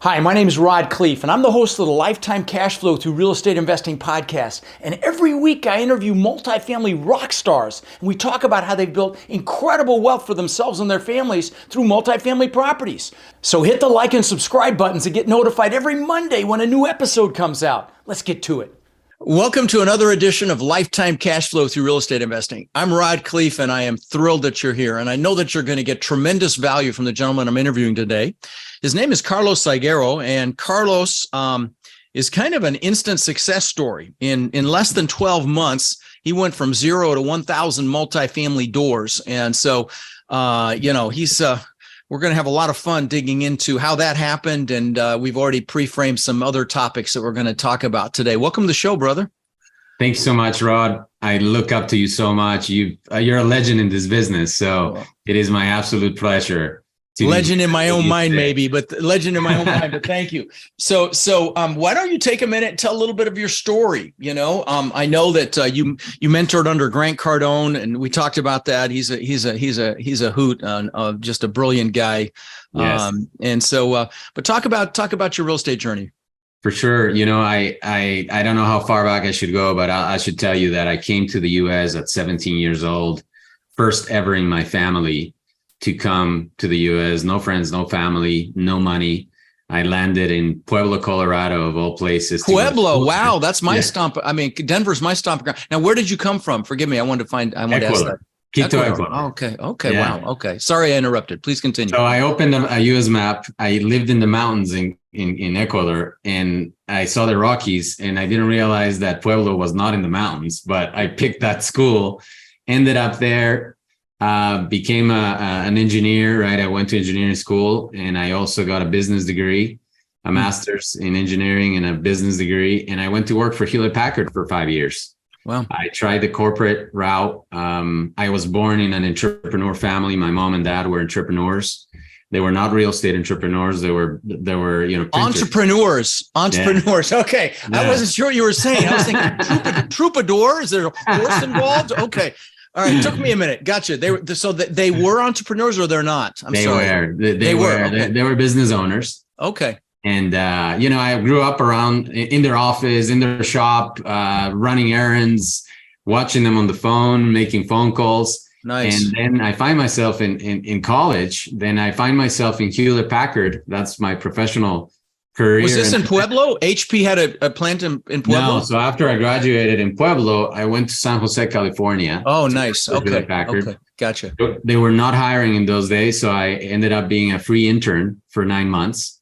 Hi, my name is Khleif, and I'm the host of the Lifetime Cash Flow Through Real Estate Investing podcast. And every week I interview multifamily rock stars, and we talk about how they've built incredible wealth for themselves and their families through multifamily properties. So hit the like and subscribe buttons to get notified every Monday when a new episode comes out. Let's get to it. Welcome to another edition of Lifetime Cash Flow Through Real Estate Investing. I'm Khleif, and I am thrilled that you're here. And I know that you're going to get tremendous value from the gentleman I'm interviewing today. His name is Carlos Salguero, and Carlos is kind of an instant success story. In less than 12 months, he went from 0 to 1,000 multifamily doors. And so, we're going to have a lot of fun digging into how that happened. And we've already pre-framed some other topics that we're going to talk about today. Welcome to the show, brother. Thanks so much, Rod. I look up to you so much. You're a legend in this business. So it is my absolute pleasure. Legend in my own mind, maybe, but legend in my own mind, but thank you. So why don't you take a minute and tell a little bit of your story? I know that you mentored under Grant Cardone, and we talked about that. He's a hoot, just a brilliant guy. Yes. But talk about your real estate journey. For sure. I don't know how far back I should go, but I should tell you that I came to the U.S. at 17 years old, first ever in my family to come to the U.S. No friends, no family, no money. I landed in Pueblo, Colorado, of all places. Pueblo, wow, that's my stomp. I mean, Denver's my stomping ground. Now, where did you come from? Forgive me, I wanted to ask that. Quito, Ecuador. Okay, yeah. Wow, okay. Sorry I interrupted. Please continue. So I opened a U.S. map. I lived in the mountains in Ecuador, and I saw the Rockies, and I didn't realize that Pueblo was not in the mountains, but I picked that school, ended up there. Became an engineer, right? I went to engineering school, and I also got a business degree, a master's in engineering and a business degree. And I went to work for Hewlett-Packard for 5 years. Wow. I tried the corporate route. I was born in an entrepreneur family. My mom and dad were entrepreneurs. They were not real estate entrepreneurs. They were entrepreneurs. Yeah. Okay. Yeah. I wasn't sure what you were saying. I was thinking troubadour. Is there a horse involved? Okay. All right, took me a minute. Gotcha. They were entrepreneurs, or they're not? They were. Okay. They were business owners. Okay. And I grew up around in their office, in their shop, running errands, watching them on the phone, making phone calls. Nice. And then I find myself in college. Then I find myself in Hewlett-Packard. That's my professional career. Was this in Pueblo? HP had a plant in Pueblo? No. So after I graduated in Pueblo, I went to San Jose, California. Oh, nice. Okay. Gotcha. They were not hiring in those days. So I ended up being a free intern for 9 months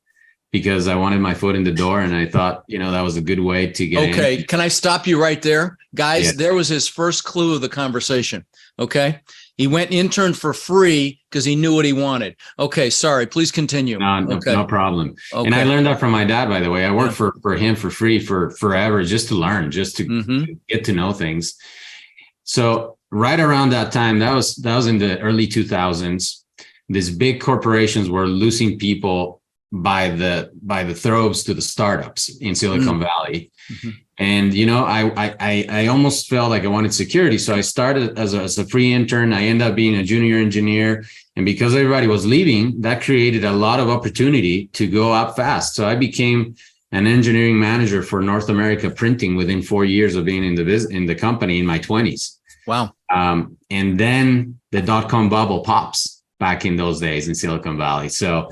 because I wanted my foot in the door. And I thought, that was a good way to get in. Okay. Can I stop you right there? Guys, yeah. There was his first clue of the conversation. Okay. He went intern for free because he knew what he wanted. Okay, sorry. Please continue. No problem. Okay. And I learned that from my dad, by the way. I worked for him for free for forever, just to learn, just to get to know things. So right around that time, that was in the early 2000s. These big corporations were losing people by the throats to the startups in Silicon Valley. Mm-hmm. And, I almost felt like I wanted security. So I started as a free intern. I ended up being a junior engineer. And because everybody was leaving, that created a lot of opportunity to go up fast. So I became an engineering manager for North America Printing within 4 years of being in the company in my 20s. Wow. And then the dot-com bubble pops back in those days in Silicon Valley. So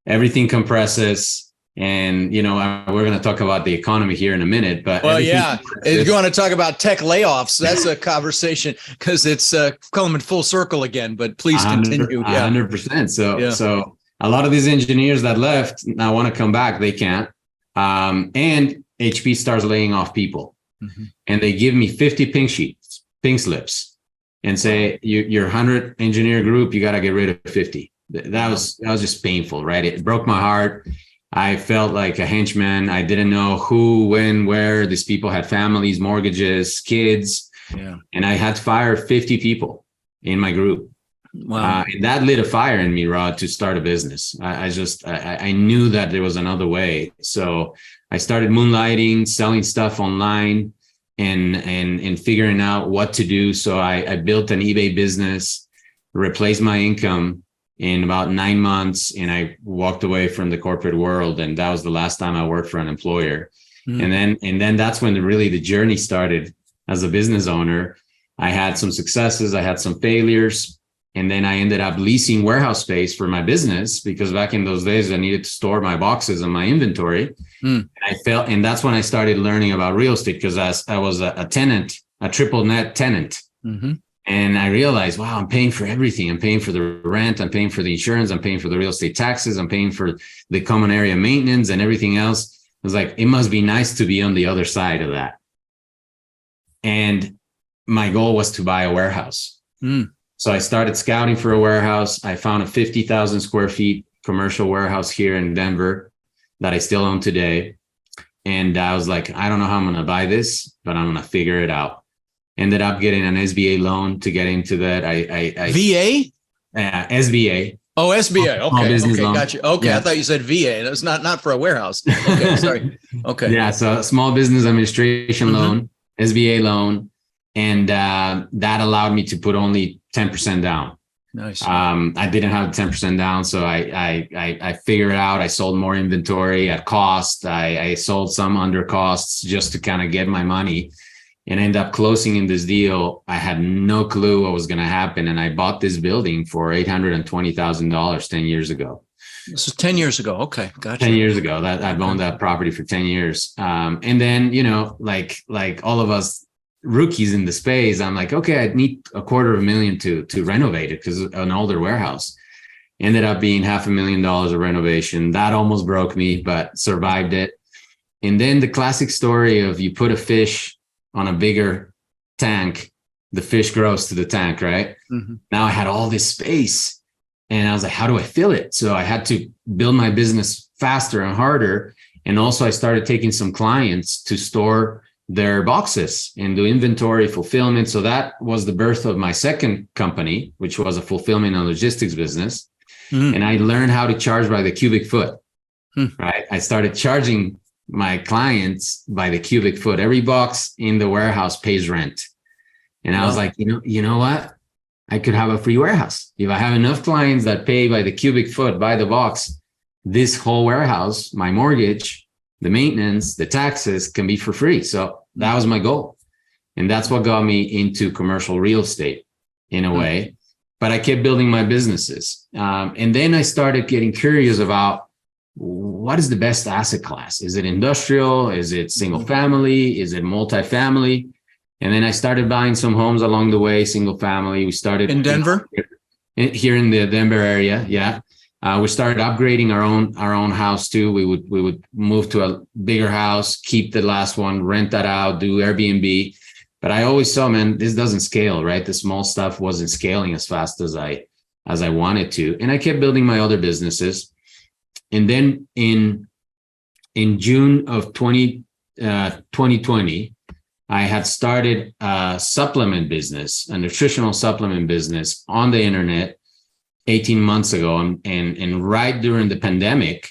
everything compresses. And, we're going to talk about the economy here in a minute, but if you want to talk about tech layoffs, that's a conversation because it's coming full circle again, but please continue. 100%. So a lot of these engineers that left now want to come back. They can't. And HP starts laying off people and they give me 50 pink slips and say, your 100 engineer group, you got to get rid of 50. That was just painful, right? It broke my heart. I felt like a henchman. I didn't know who, when, where. These people had families, mortgages, kids. Yeah. And I had to fire 50 people in my group. Wow. And that lit a fire in me, Rod, to start a business. I knew that there was another way. So I started moonlighting, selling stuff online and figuring out what to do. So I built an eBay business, replaced my income in about 9 months, and I walked away from the corporate world, and that was the last time I worked for an employer. And then that's when the journey started as a business owner. I had some successes, I had some failures, and then I ended up leasing warehouse space for my business, because back in those days I needed to store my boxes and my inventory. And that's when I started learning about real estate, because I was a tenant, a triple net tenant. And I realized, wow, I'm paying for everything. I'm paying for the rent, I'm paying for the insurance, I'm paying for the real estate taxes, I'm paying for the common area maintenance and everything else. I was like, it must be nice to be on the other side of that. And my goal was to buy a warehouse. So I started scouting for a warehouse. I found a 50,000 square feet commercial warehouse here in Denver that I still own today. And I was like, I don't know how I'm going to buy this, but I'm going to figure it out. Ended up getting an SBA loan to get into that. VA? SBA. Oh, SBA. Okay. Loan. Gotcha. Okay. Yeah. I thought you said VA. That's not for a warehouse. Okay. Sorry. Okay. Yeah. So small business administration loan, SBA loan. And that allowed me to put only 10% down. Nice. I didn't have 10% down. So I figured it out. I sold more inventory at cost. I sold some under costs just to kind of get my money, and end up closing in this deal. I had no clue what was going to happen. And I bought this building for $820,000 10 years ago. This is 10 years ago. Okay. Gotcha. 10 years ago that I've owned that property for 10 years. And then, like all of us rookies in the space, I'm like, okay, I need $250,000 to renovate it, because an older warehouse. Ended up being $500,000 of renovation. That almost broke me, but survived it. And then the classic story of you put a fish on a bigger tank, the fish grows to the tank, right? Now I had all this space, and I was like, how do I fill it? So I had to build my business faster and harder. And also I started taking some clients to store their boxes and do inventory fulfillment. So that was the birth of my second company, which was a fulfillment and logistics business. And I learned how to charge by the cubic foot, right? I started charging my clients by the cubic foot. Every box in the warehouse pays rent. And I was like, you know what? I could have a free warehouse. If I have enough clients that pay by the cubic foot, by the box, this whole warehouse, my mortgage, the maintenance, the taxes can be for free. So that was my goal. And that's what got me into commercial real estate in a way. But I kept building my businesses. And then I started getting curious about, what is the best asset class? Is it industrial? Is it single family? Is it multifamily? And then I started buying some homes along the way, single family. We started in Denver, here in the Denver area. Yeah. We started upgrading our own house too. We would move to a bigger house, keep the last one, rent that out, do Airbnb. But I always saw, man, this doesn't scale, right? The small stuff wasn't scaling as fast as I wanted to. And I kept building my other businesses. And then in June of 2020, I had started a supplement business, a nutritional supplement business on the internet 18 months ago. And right during the pandemic,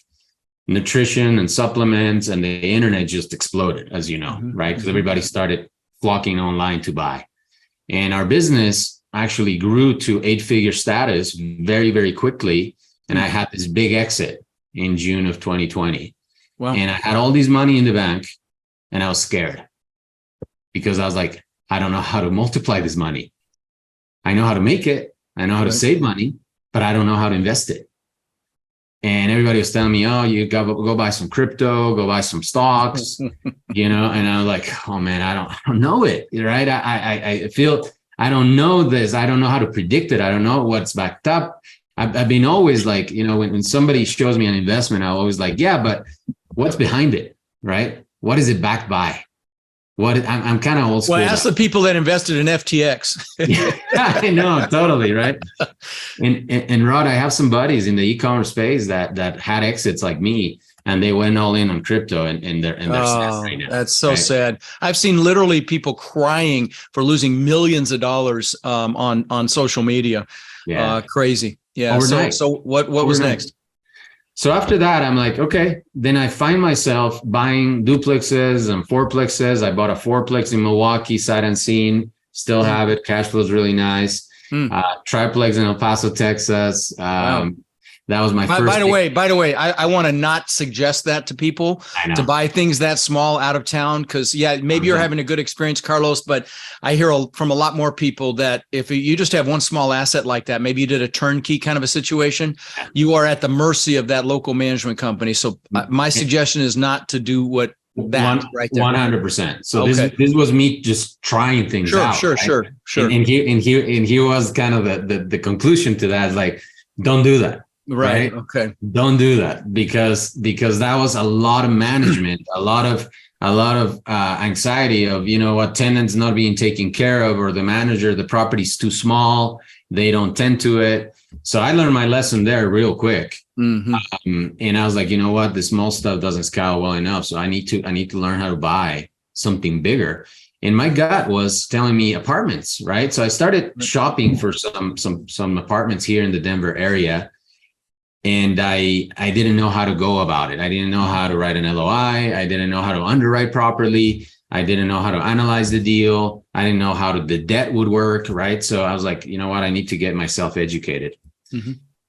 nutrition and supplements and the internet just exploded, as you know, right? Because everybody started flocking online to buy. And our business actually grew to 8-figure status very, very quickly. And I had this big exit in June of 2020. Wow. And I had all this money in the bank, and I was scared because I was like, I don't know how to multiply this money. I know how to make it. I know how to save money, but I don't know how to invest it. And everybody was telling me, oh, you go buy some crypto, go buy some stocks, and I was like, oh man, I don't know it, right? I feel I don't know this. I don't know how to predict it. I don't know what's backed up. I've been always like, when somebody shows me an investment, I'm always like, yeah, but what's behind it, right? What is it backed by? I'm kind of old school. Well, ask the people that invested in FTX. I know, totally, right? And Rod, I have some buddies in the e-commerce space that had exits like me, and they went all in on crypto, and they're sad right now. That's so sad. I've seen literally people crying for losing millions of dollars on social media. Yeah, crazy. Yeah. Overnight. So what was next? So after that, I'm like, okay, then I find myself buying duplexes and fourplexes. I bought a fourplex in Milwaukee, sight unseen, still have it. Cash flow is really nice. triplex in El Paso, Texas. Wow. That was my first. By the way, I want to not suggest that to people to buy things that small out of town. Cause maybe you're having a good experience, Carlos, but I hear from a lot more people that if you just have one small asset like that, maybe you did a turnkey kind of a situation, you are at the mercy of that local management company. So my suggestion is not to do what that right there. 100%. So this was me just trying things out. Sure. And he was kind of the conclusion to that is like, don't do that. Right. Okay. Don't do that because that was a lot of management, a lot of anxiety of, tenants not being taken care of, or the manager, the property's too small, they don't tend to it. So I learned my lesson there real quick. And I was like, you know what, this small stuff doesn't scale well enough. So I need to learn how to buy something bigger. And my gut was telling me apartments, right? So I started shopping for some apartments here in the Denver area. And I didn't know how to go about it. I didn't know how to write an LOI. I didn't know how to underwrite properly. I didn't know how to analyze the deal. I didn't know how the debt would work, right? So I was like, you know what? I need to get myself educated.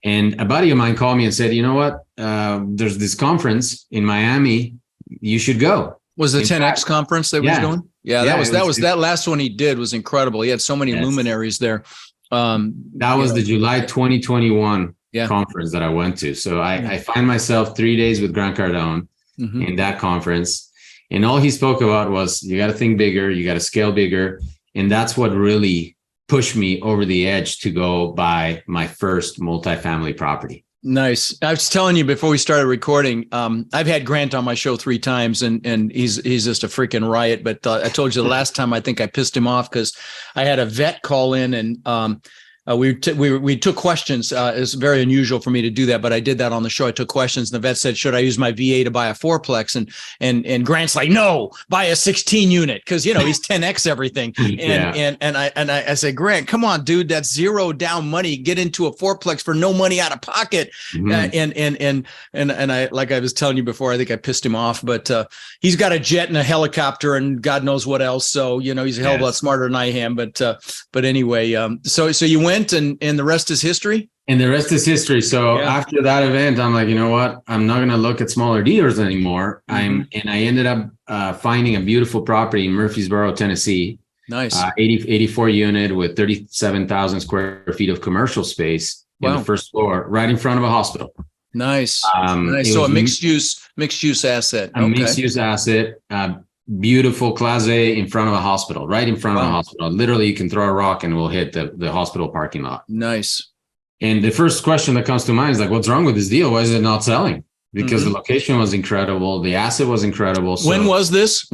And a buddy of mine called me and said, you know what? There's this conference in Miami. You should go. Was the 10X conference that was going? Yeah, that last one he did was incredible. He had so many luminaries there. That was the July 2021 conference that I went to. So I find myself 3 days with Grant Cardone in that conference. And all he spoke about was, you got to think bigger, you got to scale bigger. And that's what really pushed me over the edge to go buy my first multifamily property. Nice. I was telling you before we started recording, I've had Grant on my show 3 times and he's just a freaking riot. But I told you the last time I think I pissed him off because I had a vet call in and we took questions. It's very unusual for me to do that, but I did that on the show. I took questions, and the vet said, "Should I use my VA to buy a fourplex?" And Grant's like, "No, buy a 16 unit," because he's 10X everything. And I said, "Grant, come on, dude, that's zero down money. Get into a fourplex for no money out of pocket." And I, like I was telling you before, I think I pissed him off, but he's got a jet and a helicopter and God knows what else. So he's a hell of a lot smarter than I am. But anyway, so you went. And the rest is history? And the rest is history. So after that event, I'm like, you know what? I'm not going to look at smaller deals anymore. And I ended up finding a beautiful property in Murfreesboro, Tennessee. Nice. 84 unit with 37,000 square feet of commercial space in the first floor, right in front of a hospital. Nice. Nice. So a mixed use asset. A mixed use asset. Beautiful Class A in front of a hospital, right in front of a hospital. Literally, you can throw a rock and we'll hit the hospital parking lot. Nice. And the first question that comes to mind is like, what's wrong with this deal? Why is it not selling? Because the location was incredible. The asset was incredible. So when was this?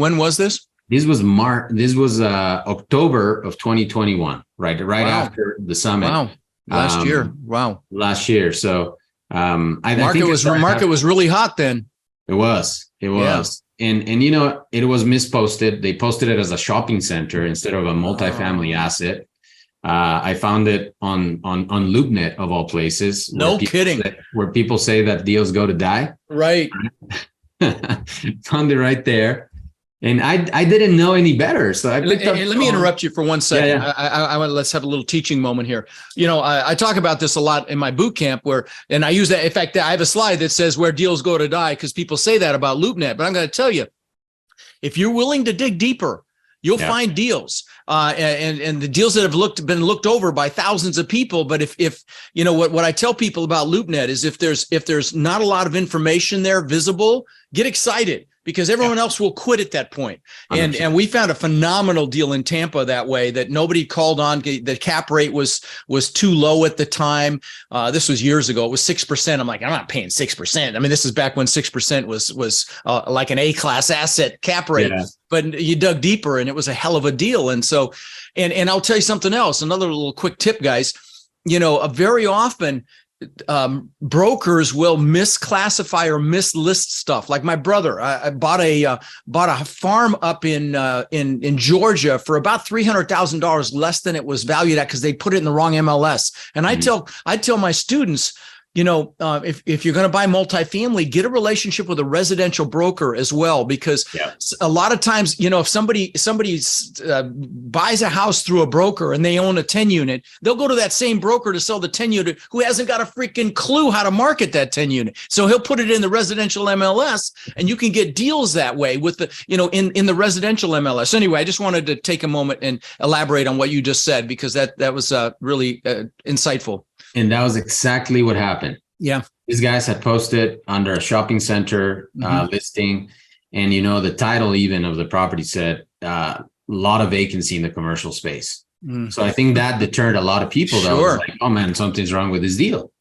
This was October of 2021, right after the summit. Wow. Last year. So market was really hot then. It was. And it was misposted. They posted it as a shopping center instead of a multifamily asset. I found it on LoopNet of all places. No kidding. Where people say that deals go to die. Right. Found it right there. And I didn't know any better. So I picked up. Let me interrupt you for 1 second. Yeah. I want let's have a little teaching moment here. I talk about this a lot in my boot camp and I use that. In fact, I have a slide that says where deals go to die because people say that about LoopNet. But I'm going to tell you, if you're willing to dig deeper, you'll find deals and the deals that have been looked over by thousands of people. But if what I tell people about LoopNet is if there's not a lot of information there visible, get excited. Because everyone else will quit at that point. And we found a phenomenal deal in Tampa that way that nobody called on. The cap rate was too low at the time. This was years ago. It was 6%. I'm like, I'm not paying 6%. I mean, this is back when 6% was like an A-class asset cap rate. Yeah. But you dug deeper and it was a hell of a deal. And so, and I'll tell you something else. Another little quick tip, guys. Very often brokers will misclassify or mislist stuff. Like my brother, I bought a farm up in Georgia for about $300,000 less than it was valued at because they put it in the wrong MLS. And I tell my students, if you're going to buy multifamily, get a relationship with a residential broker as well, because a lot of times, if somebody buys a house through a broker and they own a 10 unit, they'll go to that same broker to sell the 10 unit who hasn't got a freaking clue how to market that 10 unit. So he'll put it in the residential MLS, and you can get deals that way with the, in the residential MLS. Anyway, I just wanted to take a moment and elaborate on what you just said, because that was really insightful. And that was exactly what happened. Yeah. These guys had posted under a shopping center listing. And, the title even of the property said a lot of vacancy in the commercial space. So I think that deterred a lot of people that was like, oh man, something's wrong with this deal.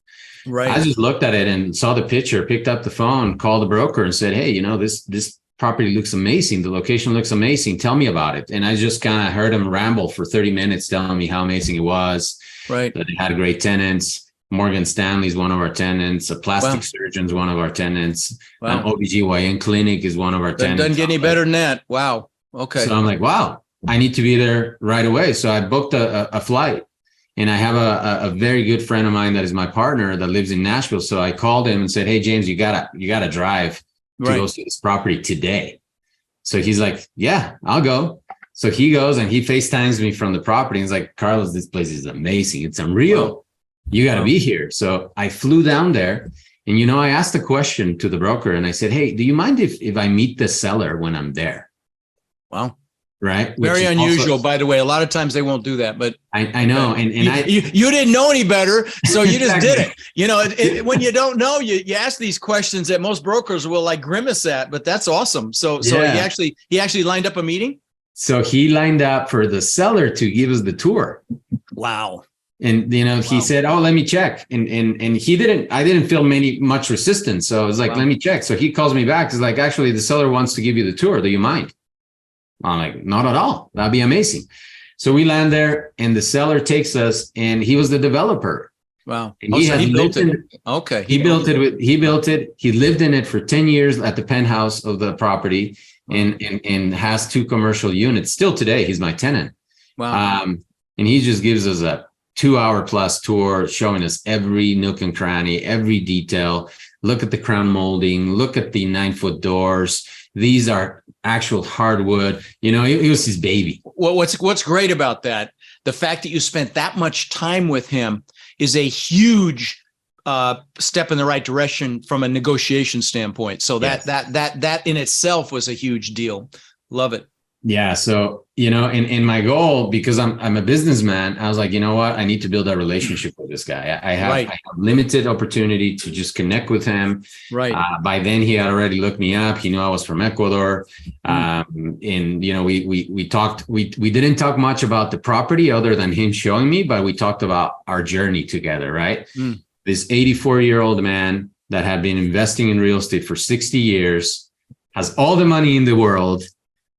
Right. I just looked at it and saw the picture, picked up the phone, called the broker and said, hey, this property looks amazing. The location looks amazing. Tell me about it. And I just kind of heard him ramble for 30 minutes telling me how amazing it was. Right. That they had great tenants. Morgan Stanley is one of our tenants. A plastic surgeon is one of our tenants. An OBGYN clinic is one of our tenants. Doesn't get any better than that. Wow. Okay. So I'm like, wow, I need to be there right away. So I booked a flight, and I have a very good friend of mine that is my partner that lives in Nashville. So I called him and said, hey, James, you gotta drive to go see this property today. So he's like, yeah, I'll go. So he goes and he FaceTimes me from the property. He's like, Carlos, this place is amazing. It's unreal. Wow. You got to be here. So I flew down there, and, I asked a question to the broker, and I said, hey, do you mind if I meet the seller when I'm there? Wow. Right. Very unusual, by the way. A lot of times they won't do that, but I know. And you didn't know any better. So you just did it. When you don't know, you ask these questions that most brokers will like grimace at, but that's awesome. So he actually lined up a meeting. So he lined up for the seller to give us the tour. Wow. And, he said, oh, let me check. And I didn't feel much resistance. So I was like, let me check. So he calls me back. He's like, actually, the seller wants to give you the tour. Do you mind? I'm like, not at all. That'd be amazing. So we land there, and the seller takes us, and he was the developer. Wow. And he built it. Okay. He built it. He lived in it for 10 years at the penthouse of the property, and has 2 commercial units. Still today, he's my tenant. Wow. And he just gives us a 2-hour plus tour, showing us every nook and cranny, every detail. Look at the crown molding, look at the 9-foot doors. These are actual hardwood. It was his baby. Well, what's great about that, the fact that you spent that much time with him is a huge step in the right direction from a negotiation standpoint. So that in itself was a huge deal. Love it. Yeah. So, in my goal, because I'm a businessman, I was like, you know what? I need to build a relationship with this guy. I have limited opportunity to just connect with him. Right. By then he had already looked me up. He knew I was from Ecuador. And, we talked, we didn't talk much about the property other than him showing me, but we talked about our journey together. Right. This 84-year-old man that had been investing in real estate for 60 years, has all the money in the world,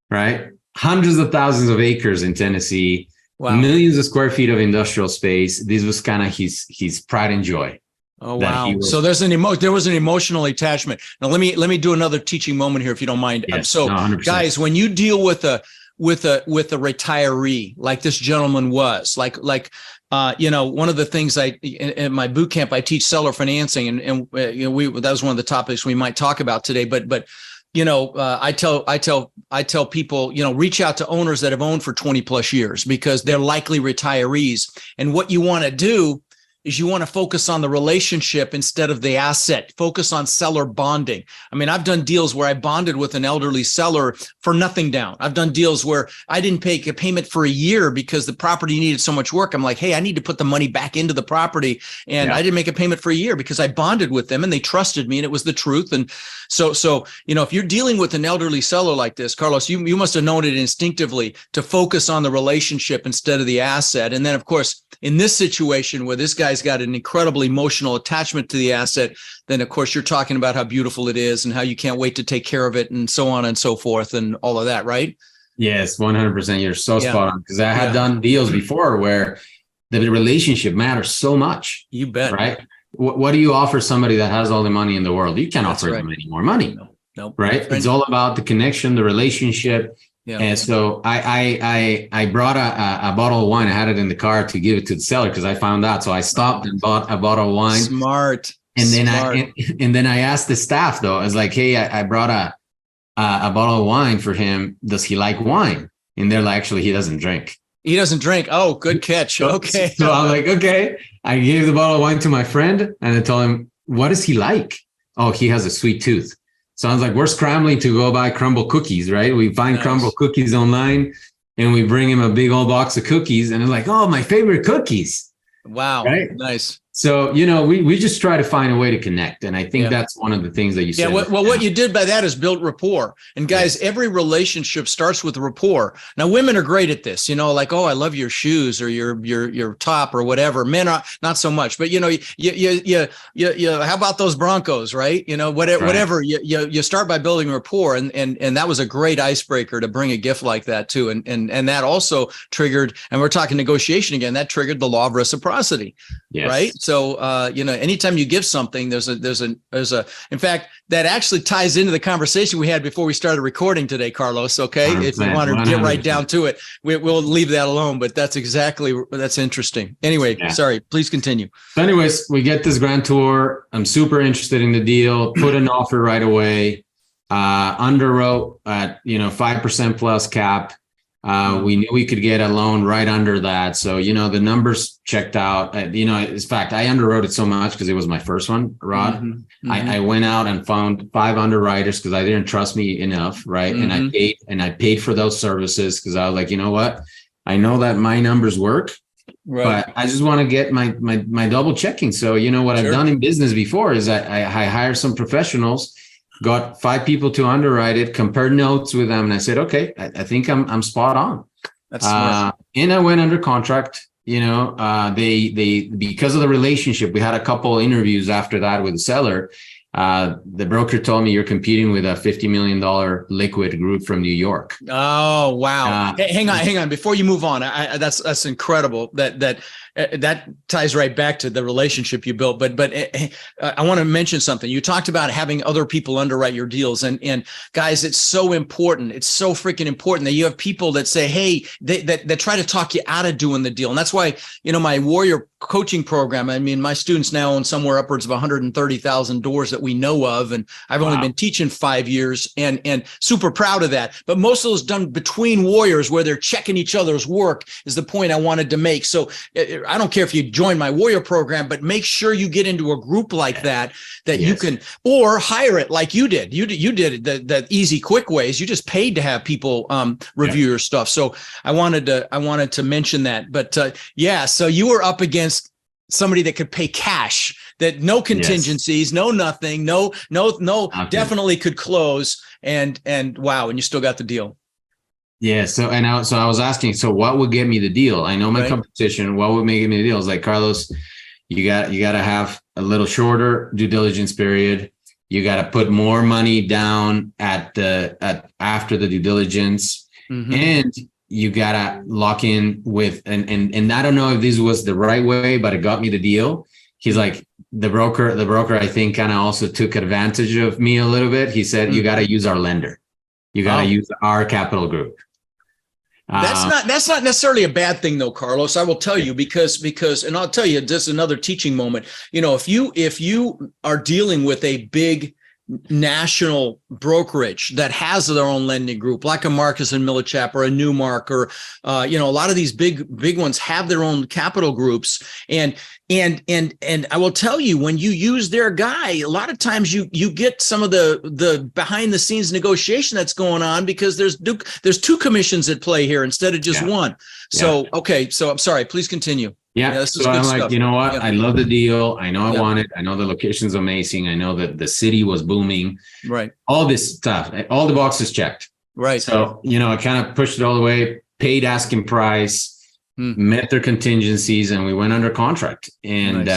right? Hundreds of thousands of acres in Tennessee, millions of square feet of industrial space. This was kind of his pride and joy. Oh, wow. So there was an emotional attachment. Now, let me do another teaching moment here, if you don't mind. Yes, guys, when you deal with a retiree like this gentleman was, like one of the things in my boot camp, I teach seller financing, and that was one of the topics we might talk about today. But I tell people, reach out to owners that have owned for 20 plus years, because they're likely retirees. And what you want to do is you want to focus on the relationship instead of the asset. Focus on seller bonding. I mean, I've done deals where I bonded with an elderly seller for nothing down. I've done deals where I didn't pay a payment for a year because the property needed so much work. I'm like, hey, I need to put the money back into the property. And I didn't make a payment for a year because I bonded with them and they trusted me and it was the truth. And so if you're dealing with an elderly seller like this, Carlos, you must have known it instinctively to focus on the relationship instead of the asset. And then, of course, in this situation where this guy's got an incredible emotional attachment to the asset, then of course you're talking about how beautiful it is and how you can't wait to take care of it and so on and so forth and all of that, right? Yes, 100%. You're so spot on, because I had done deals before where the relationship matters so much. You bet. Right? What do you offer somebody that has all the money in the world? You can't offer them any more money. No. Right? It's all about the connection, the relationship. Yeah. And so I brought a bottle of wine. I had it in the car to give it to the seller because I found out. So I stopped and bought a bottle of wine. Smart. And then I asked the staff though, I was like, hey, I brought a bottle of wine for him. Does he like wine? And they're like, actually, he doesn't drink. He doesn't drink. Oh, good catch. Okay. So I'm like, okay. I gave the bottle of wine to my friend and I told him, what does he like? Oh, he has a sweet tooth. So I was like, we're scrambling to go buy crumble cookies, right? We find crumble cookies online and we bring him a big old box of cookies. And it's like, oh, my favorite cookies. Wow. Right? Nice. So, we just try to find a way to connect. And I think that's one of the things that you said. Yeah. Well, what you did by that is build rapport. And guys, every relationship starts with rapport. Now, women are great at this, like, oh, I love your shoes or your top or whatever. Men are not so much, but you how about those Broncos, right? Whatever you start by building rapport. And that was a great icebreaker to bring a gift like that too. And that also triggered, and we're talking negotiation again, that triggered the law of reciprocity. Yes. Right. So, anytime you give something, there's a, in fact, that actually ties into the conversation we had before we started recording today, Carlos. Okay. If you want to get right down to it, we'll leave that alone, but that's interesting. Anyway, sorry, please continue. So anyways, we get this grand tour. I'm super interested in the deal, put an offer right away, underwrote at, 5% plus cap. We knew we could get a loan right under that. So, the numbers checked out. In fact, I underwrote it so much because it was my first one, Rod. Mm-hmm. I went out and found 5 underwriters because I didn't trust me enough, right? Mm-hmm. And I paid for those services because I was like, you know what? I know that my numbers work, but I just want to get my double checking. So, what I've done in business before is I hire some professionals, got 5 people to underwrite it, compared notes with them. And I said, okay, I think I'm spot on. That's smart. And I went under contract, they, because of the relationship, we had a couple interviews after that with the seller. The broker told me you're competing with a $50 million liquid group from New York. Oh, wow. Hang on. Before you move on, that's incredible. That ties right back to the relationship you built. But I want to mention something. You talked about having other people underwrite your deals. And guys, it's so important. It's so freaking important that you have people that say, hey, that try to talk you out of doing the deal. And that's why, my Warrior coaching program, my students now own somewhere upwards of 130,000 doors that we know of. And I've only been teaching 5 years and super proud of that. But most of those done between Warriors where they're checking each other's work is the point I wanted to make. So I don't care if you join my Warrior program, but make sure you get into a group like that you can, or hire it like you did. You did the easy, quick ways. You just paid to have people review your stuff. So I wanted to mention that. But so you were up against somebody that could pay cash, that no contingencies, no nothing, no, definitely could close. And wow, and you still got the deal. Yeah. So I was asking, so what would get me the deal? I know my competition. What would make me the deal? It's like, Carlos, you got to have a little shorter due diligence period. You got to put more money down after the due diligence, and you got to lock in with, and I don't know if this was the right way, but it got me the deal. He's like, the broker, I think, kind of also took advantage of me a little bit. He said, you got to use our lender. You got to use our capital group. That's not necessarily a bad thing though, Carlos. I will tell you because, and I'll tell you just another teaching moment. If you are dealing with a big national brokerage that has their own lending group, like a Marcus and Millichap or a Newmark, or a lot of these big ones have their own capital groups. And I will tell you, when you use their guy, a lot of times you get some of the behind the scenes negotiation that's going on, because there's 2 commissions at play here instead of just one. So, okay. So I'm sorry, please continue. Yeah. So I'm like, you know what? I love the deal. I know I want it. I know the location's amazing. I know that the city was booming. Right. All this stuff, all the boxes checked. Right. So, I kind of pushed it all the way, paid asking price, met their contingencies, and we went under contract. And,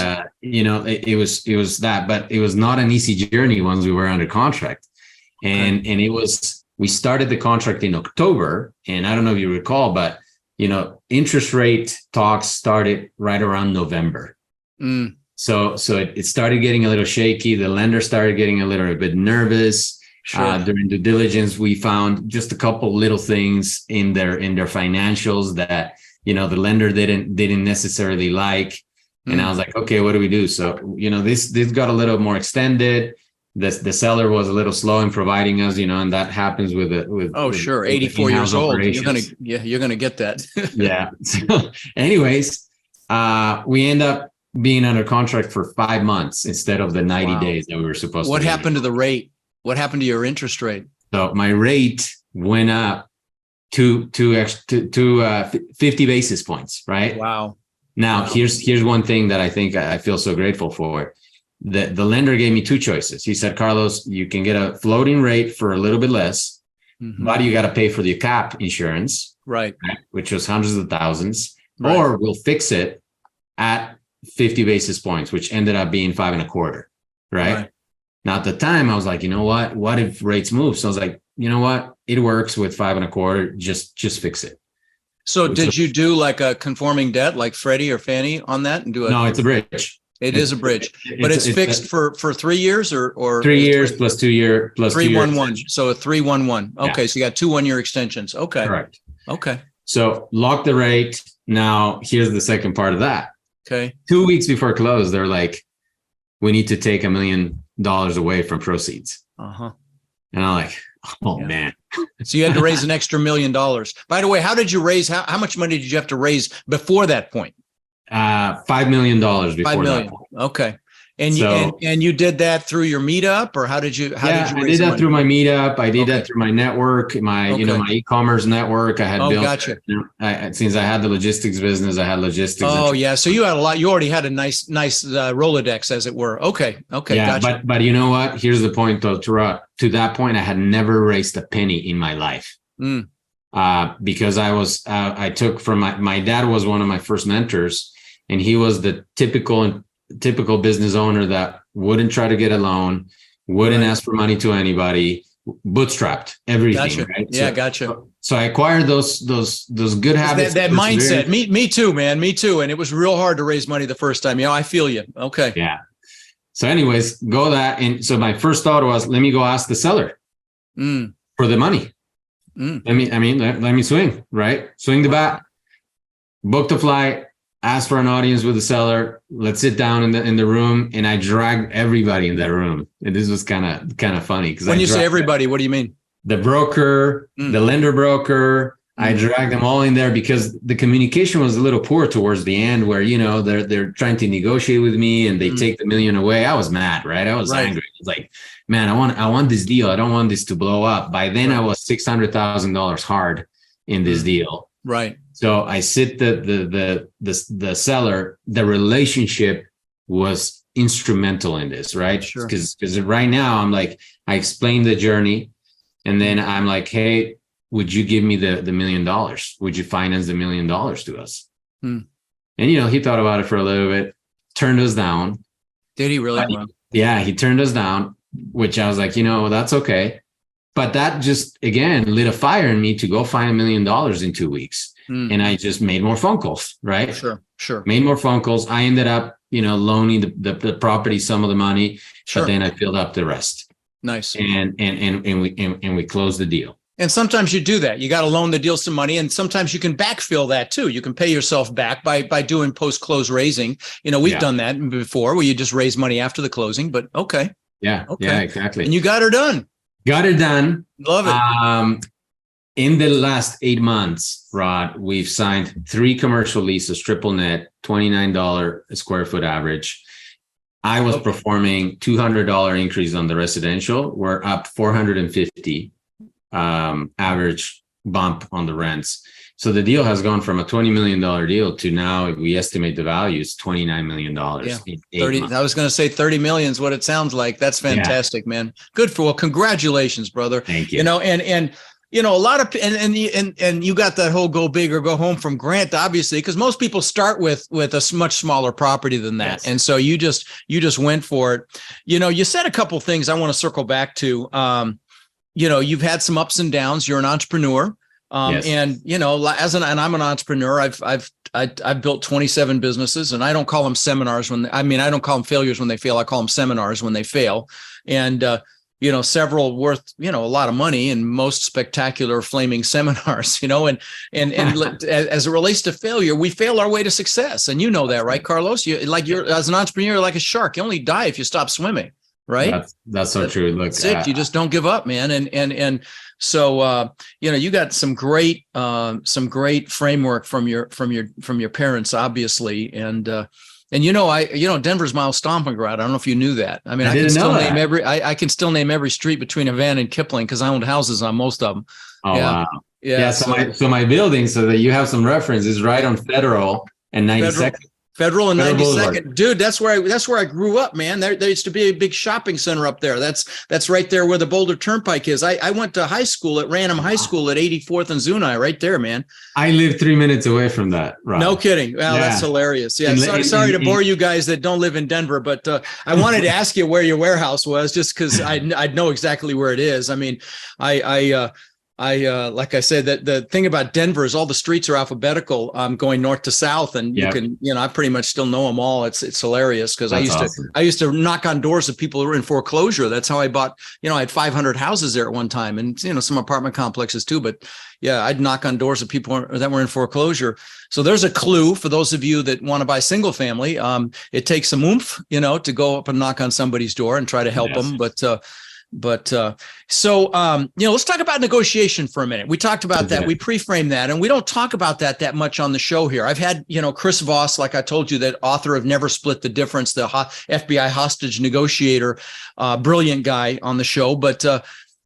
it was that, but it was not an easy journey once we were under contract. And we started the contract in October. And I don't know if you recall, but interest rate talks started right around November. So it started getting a little shaky. The lender started getting a little bit nervous. During due diligence, we found just a couple little things in their financials that, the lender didn't necessarily like. And I was like, okay, what do we do? So, this got a little more extended. The seller was a little slow in providing us, and that happens with 84 years old. Operations. You're gonna get that. Yeah. So anyways, we end up being under contract for 5 months instead of the 90 days that we were supposed to. What happened to the rate? What happened to your interest rate? So my rate went up to 50 basis points, right? Wow. Now, here's one thing that I think I feel so grateful for. The lender gave me two choices. He said, Carlos, you can get a floating rate for a little bit less, but you got to pay for the cap insurance, right? Which was hundreds of thousands, or we'll fix it at 50 basis points, which ended up being 5.25, right? Now, at the time, I was like, you know what if rates move? So I was like, you know what? It works with 5.25. Just fix it. So did you do like a conforming debt like Freddie or Fannie on that and do it? No, it's a bridge. It is a bridge, but it's fixed for 3 years or 3 years plus 2 year plus 3-1-1. So a 3-1-1. Okay. Yeah. So you got 2 1-year extensions. Okay. Correct. Okay. So lock the rate. Now here's the second part of that. Okay. 2 weeks before close, they're like, we need to take $1 million away from proceeds. And I'm like, man. So you had to raise an extra $1 million. By the way, how did you raise? How much money did you have to raise before that point? $5 million before $5 million. that point. Okay. And you did that through your meetup, or how did you? I did that through my meetup. I did that through my network, my e-commerce network. I had built. Gotcha. Since I had the logistics business, I had logistics. Oh yeah, so you had a lot. You already had a nice Rolodex, as it were. Okay. Yeah, gotcha. but you know what? Here's the point, though. To that point, I had never raised a penny in my life. Because I took from my dad was one of my first mentors, and he was the typical business owner that wouldn't try to get a loan, wouldn't ask for money to anybody, bootstrapped everything. Gotcha. Right? Yeah, gotcha. So I acquired those good habits. That mindset. Me too, man. Me too. And it was real hard to raise money the first time. I feel you. Okay. Yeah. So anyways, go that. And so my first thought was, let me go ask the seller for the money. Let me swing, right? Swing the bat, book the flight, ask for an audience with the seller. Let's sit down in the room, and I dragged everybody in that room. And this was kind of funny because when you say everybody, what do you mean? The broker, the lender broker. I dragged them all in there because the communication was a little poor towards the end, where they're trying to negotiate with me and they take the $1 million away. I was mad, right? I was angry. I was like, man, I want this deal. I don't want this to blow up. By then, I was $600,000 hard in this deal. Right. So I sit the seller. The relationship was instrumental in this, right? Sure. Because right now I'm like, I explained the journey, and then I'm like, hey, would you give me the $1 million? Would you finance the $1 million to us? And he thought about it for a little bit, turned us down. Did he really? Yeah, he turned us down, which I was like, that's okay. But that just, again, lit a fire in me to go find $1 million in 2 weeks. And I just made more phone calls, right? Sure. Made more phone calls. I ended up, loaning the property some of the money, but then I filled up the rest. Nice. And we closed the deal. And sometimes you do that. You got to loan the deal some money, and sometimes you can backfill that too. You can pay yourself back by doing post-close raising. We've done that before, where you just raise money after the closing. But okay. Yeah. Okay. Yeah. Exactly. And you got her done. Got it done. Love it. In the last 8 months, Rod, we've signed 3 commercial leases, triple net, $29 a square foot average. I was performing $200 increase on the residential. We're up $450 average bump on the rents. So the deal has gone from a $20 million deal to now we estimate the value is $29 million. Yeah. 30. I was going to say 30 million is what it sounds like. That's fantastic, man. Good congratulations, brother. Thank you. And a lot of and you got that whole go big or go home from Grant, obviously, because most people start with a much smaller property than that. Yes. And so you just went for it. You said a couple things I want to circle back to. You've had some ups and downs. You're an entrepreneur. Yes. And I'm an entrepreneur. I've built 27 businesses, and I don't call them seminars I don't call them failures when they fail. I call them seminars when they fail. And several worth, a lot of money and most spectacular flaming seminars, and as it relates to failure, we fail our way to success. And that, right, Carlos? You're as an entrepreneur, you're like a shark. You only die if you stop swimming, right? That's so true. Look, that's it. You just don't give up, man. And so, you got some great framework from your parents, obviously. And Denver's my stomping ground. I don't know if you knew that. I mean, I can still name every street between Havana and Kipling because I owned houses on most of them. Oh, yeah. Wow. Yeah. So my building, so that you have some reference, is right on Federal and 92nd. Federal and 92nd, dude. That's where I grew up, man. There used to be a big shopping center up there. That's right there where the Boulder Turnpike is. I went to high school at Random High School at 84th and Zuni, right there, man. I live 3 minutes away from that. Rob. No kidding. Well, yeah. That's hilarious. Yeah. Sorry to bore you guys that don't live in Denver, but I wanted to ask you where your warehouse was, just because I'd know exactly where it is. I mean, like I said, that the thing about Denver is all the streets are alphabetical, going north to south, and you can, I pretty much still know them all. It's hilarious because I used to knock on doors of people who were in foreclosure. That's how I bought, I had 500 houses there at one time, and some apartment complexes too. But yeah, I'd knock on doors of people that were in foreclosure. So there's a clue for those of you that want to buy single family. It takes some oomph, to go up and knock on somebody's door and try to help them, So, let's talk about negotiation for a minute. We talked about that. We pre-framed that, and we don't talk about that much on the show here. I've had, Chris Voss, like I told you, that author of Never Split the Difference, the FBI hostage negotiator, brilliant guy on the show. But,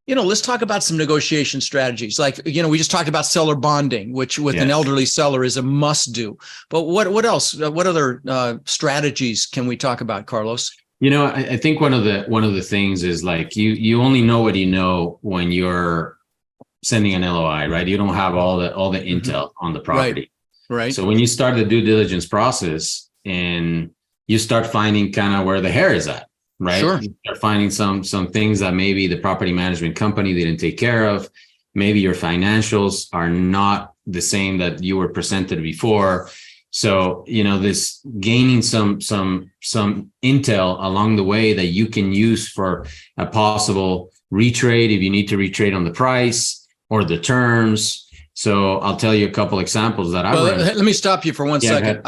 let's talk about some negotiation strategies. Like, we just talked about seller bonding, which with an elderly seller is a must do. But what else? What other strategies can we talk about, Carlos? I think one of the things is, like, you only know what you know when you're sending an LOI, right? You don't have all the intel on the property. Right. So when you start the due diligence process and you start finding kind of where the hair is at, right? Sure. You start finding some things that maybe the property management company didn't take care of. Maybe your financials are not the same that you were presented before. So, this gaining some intel along the way that you can use for a possible retrade if you need to retrade on the price or the terms. So I'll tell you a couple examples that let me stop you for 1 second.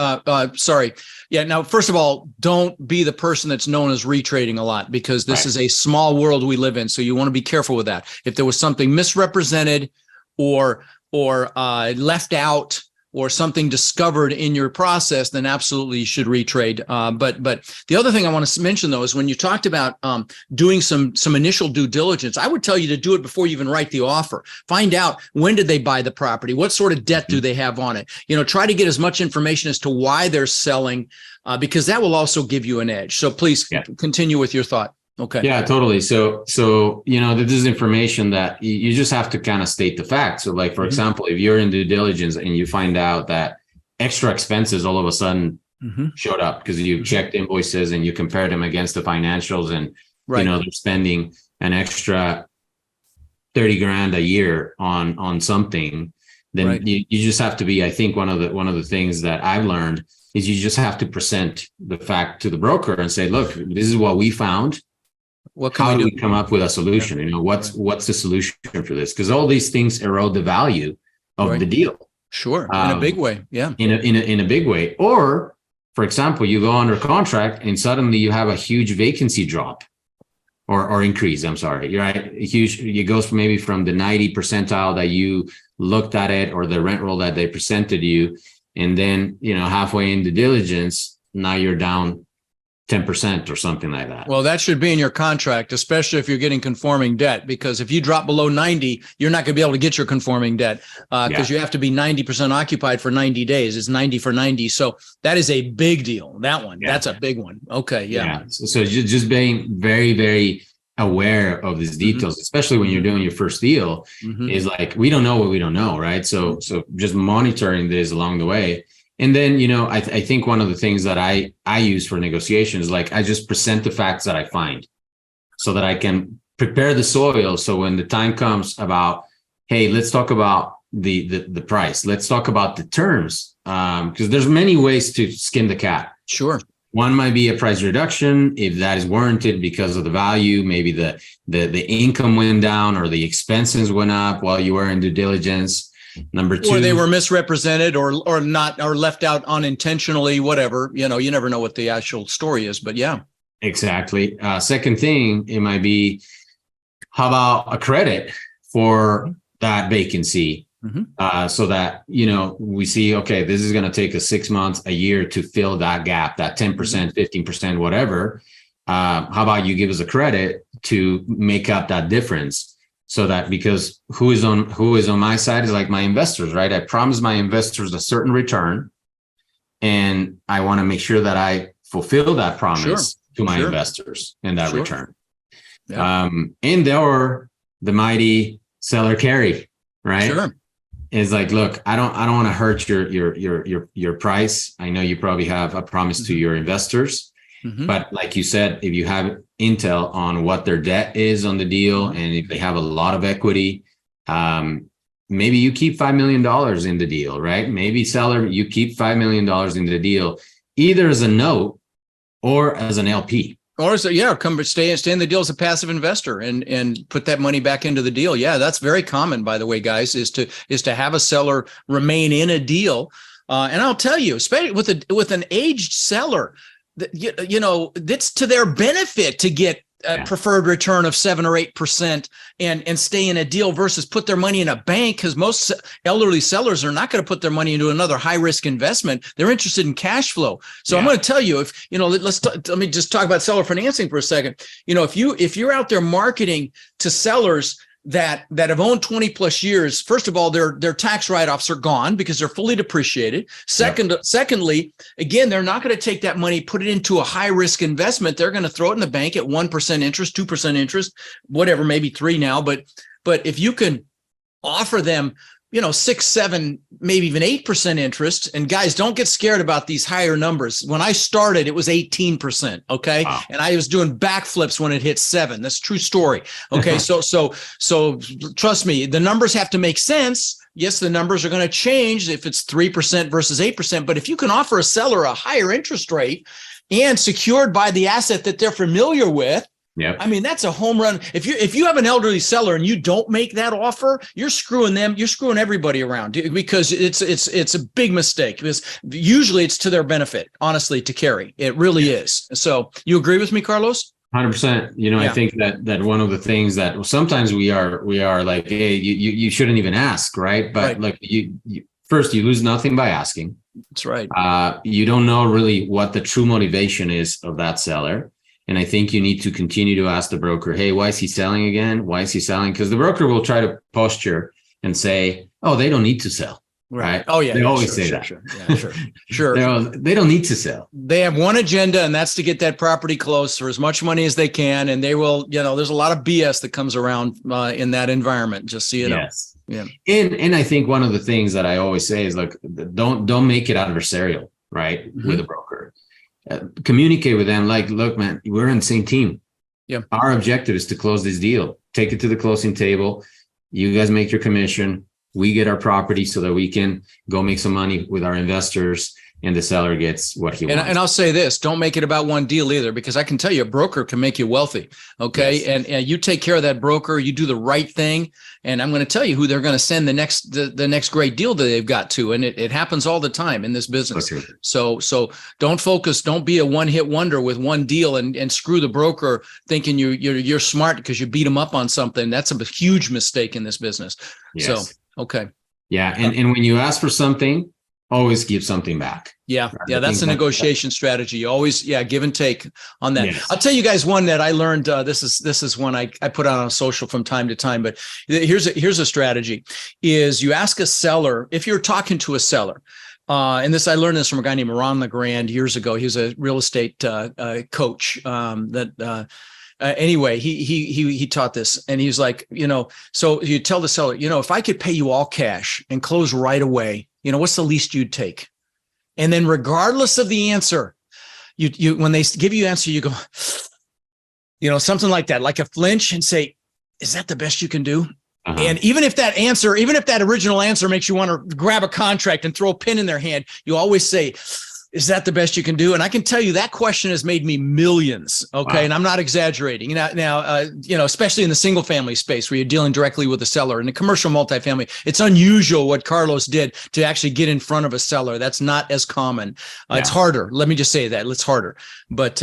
Sorry. Yeah. Now, first of all, don't be the person that's known as retrading a lot, because this is a small world we live in. So you want to be careful with that. If there was something misrepresented or left out, or something discovered in your process, then absolutely you should retrade. But the other thing I want to mention, though, is when you talked about doing some initial due diligence, I would tell you to do it before you even write the offer. Find out, when did they buy the property? What sort of debt do they have on it? Try to get as much information as to why they're selling, because that will also give you an edge. So please continue with your thought. Okay. Yeah, totally. So, this is information that you just have to kind of state the facts. So, like, for example, if you're in due diligence and you find out that extra expenses all of a sudden showed up because you checked invoices and you compared them against the financials, and, they're spending an extra 30 grand a year on something, then you just have to be, I think one of the things that I've learned is you just have to present the fact to the broker and say, look, this is what we found. How do we come up with a solution? What's the solution for this? Because all these things erode the value of the deal. Sure, in a big way. Yeah, in a big way. Or, for example, you go under contract and suddenly you have a huge vacancy drop or increase. I'm sorry, you're right. It goes from the 90 percentile that you looked at it, or the rent roll that they presented you, and then halfway in the diligence, now you're down 10% or something like that. Well, that should be in your contract, especially if you're getting conforming debt, because if you drop below 90, you're not going to be able to get your conforming debt because you have to be 90% occupied for 90 days. It's 90 for 90. So that is a big deal. That one, that's a big one. Okay. Yeah. So just being very, very aware of these details, especially when you're doing your first deal, is like, we don't know what we don't know. Right. So just monitoring this along the way. And then, I think one of the things that I use for negotiations, like, I just present the facts that I find so that I can prepare the soil. So when the time comes about, hey, let's talk about the price. Let's talk about the terms, because there's many ways to skin the cat. Sure. One might be a price reduction if that is warranted because of the value. Maybe the income went down or the expenses went up while you were in due diligence. Number two, or they were misrepresented or not, or left out unintentionally, whatever. You never know what the actual story is, but yeah. Exactly. Second thing, it might be, how about a credit for that vacancy? So that, we see, okay, this is going to take us 6 months, a year to fill that gap, that 10%, 15%, whatever. How about you give us a credit to make up that difference? So that, because who is on my side is like my investors, right? I promise my investors a certain return, and I want to make sure that I fulfill that promise to my investors and that return. Yeah. And or the mighty seller carry, right? Sure. Is like, look, I don't want to hurt your price. I know you probably have a promise to your investors. But like you said, if you have intel on what their debt is on the deal, and if they have a lot of equity, maybe you keep $5 million in the deal, right? Maybe seller, you keep $5 million in the deal, either as a note or as an LP. Or so, come stay in the deal as a passive investor and put that money back into the deal. Yeah, that's very common, by the way, guys, is to have a seller remain in a deal. And I'll tell you, especially with an aged seller, it's to their benefit to get a preferred return of 7 or 8% and stay in a deal versus put their money in a bank, because most elderly sellers are not going to put their money into another high risk investment. They're interested in cash flow. So I'm going to tell you, if let me just talk about seller financing for a second. If you're out there marketing to sellers that have owned 20 plus years, first of all, their tax write-offs are gone because they're fully depreciated. Secondly, again, they're not going to take that money, put it into a high risk investment. They're going to throw it in the bank at 1% interest, 2% interest, whatever, maybe 3 now. But if you can offer them, 6, 7, maybe even 8% interest. And guys, don't get scared about these higher numbers. When I started, it was 18%. Okay. Wow. And I was doing backflips when it hit 7. That's a true story. Okay. so trust me, the numbers have to make sense. Yes, the numbers are going to change if it's 3% versus 8%. But if you can offer a seller a higher interest rate and secured by the asset that they're familiar with, I mean, that's a home run. If you have an elderly seller and you don't make that offer, you're screwing them. You're screwing everybody around, because it's a big mistake, because usually it's to their benefit, honestly, to carry. It really is. So you agree with me, Carlos? 100%. I think that one of the things that sometimes we are like, hey, you shouldn't even ask, right? But like you first, you lose nothing by asking. That's right. You don't know really what the true motivation is of that seller. And I think you need to continue to ask the broker, hey, why is he selling again? Why is he selling? Because the broker will try to posture and say, oh, they don't need to sell. Right. Oh, yeah. They always say that. Sure. Yeah, sure. They don't need to sell. They have one agenda, and that's to get that property closed for as much money as they can. And they will, there's a lot of BS that comes around in that environment, just so you know. Yes. Yeah. And I think one of the things that I always say is, look, don't make it adversarial, right? With a broker. Communicate with them like, look, man, we're on the same team. Yeah. Our objective is to close this deal. Take it to the closing table. You guys make your commission. We get our property so that we can go make some money with our investors, and the seller gets what he wants. And I'll say this, don't make it about one deal either, because I can tell you a broker can make you wealthy. Okay. Yes. And you take care of that broker, you do the right thing. And I'm going to tell you who they're going to send the next great deal that they've got to. And it happens all the time in this business. Okay. So don't be a one-hit wonder with one deal and screw the broker thinking you're smart because you beat them up on something. That's a huge mistake in this business. Yes. So, okay. Yeah. And when you ask for something, always give something back. Yeah. Right? Yeah. That's a negotiation strategy. You always, give and take on that. Yes. I'll tell you guys one that I learned. This is one I put out on social from time to time, but here's a strategy is you ask a seller, if you're talking to a seller, and I learned this from a guy named Ron LeGrand years ago. He was a real estate coach anyway, he taught this, and he's like, so you tell the seller, if I could pay you all cash and close right away, what's the least you'd take? And then regardless of the answer, you when they give you an answer, you go, something like that, like a flinch, and say, is that the best you can do? Uh-huh. And even if that original answer makes you want to grab a contract and throw a pin in their hand, you always say, Is that the best you can do? And I can tell you that question has made me millions. Okay. Wow. And I'm not exaggerating. Especially in the single family space where you're dealing directly with a seller. In the commercial multifamily, it's unusual what Carlos did to actually get in front of a seller. That's not as common. It's harder. Let me just say that it's harder. But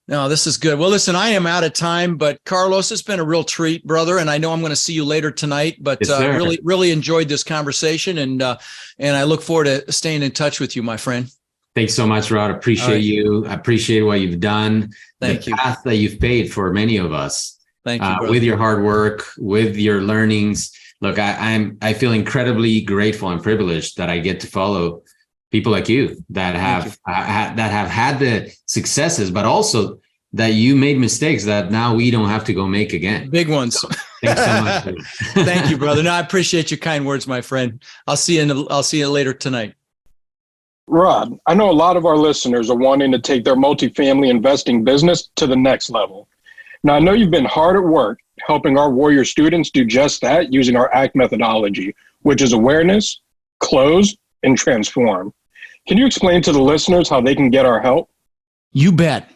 no, this is good. Well, listen, I am out of time, but Carlos, it's been a real treat, brother. And I know I'm going to see you later tonight, but yes, really enjoyed this conversation. And I look forward to staying in touch with you, my friend. Thanks so much, Rod. Appreciate you. I appreciate what you've done. Thank you. The path that you've paved for many of us. Thank you, with your hard work, with your learnings. Look, I feel incredibly grateful and privileged that I get to follow people like you that have had the successes, but also that you made mistakes that now we don't have to go make again. Big ones. So, thanks so much. Thank you, brother. No, I appreciate your kind words, my friend. I'll see you later tonight. Rod, I know a lot of our listeners are wanting to take their multifamily investing business to the next level. Now, I know you've been hard at work helping our Warrior students do just that using our ACT methodology, which is awareness, close, and transform. Can you explain to the listeners how they can get our help? You bet.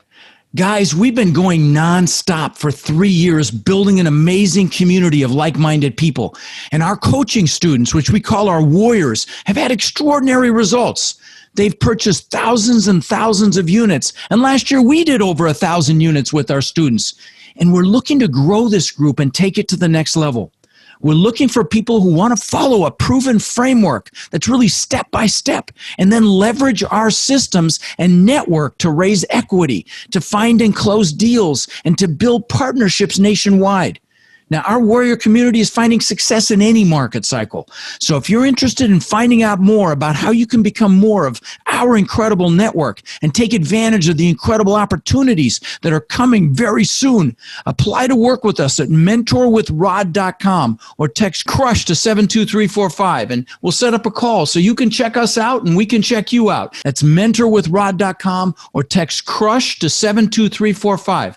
Guys, we've been going nonstop for 3 years, building an amazing community of like-minded people. And our coaching students, which we call our Warriors, have had extraordinary results. They've purchased thousands and thousands of units. And last year, we did over 1,000 units with our students. And we're looking to grow this group and take it to the next level. We're looking for people who want to follow a proven framework that's really step by step and then leverage our systems and network to raise equity, to find and close deals, and to build partnerships nationwide. Now, our Warrior community is finding success in any market cycle. So if you're interested in finding out more about how you can become more of our incredible network and take advantage of the incredible opportunities that are coming very soon, apply to work with us at mentorwithrod.com or text CRUSH to 72345 and we'll set up a call so you can check us out and we can check you out. That's mentorwithrod.com or text CRUSH to 72345.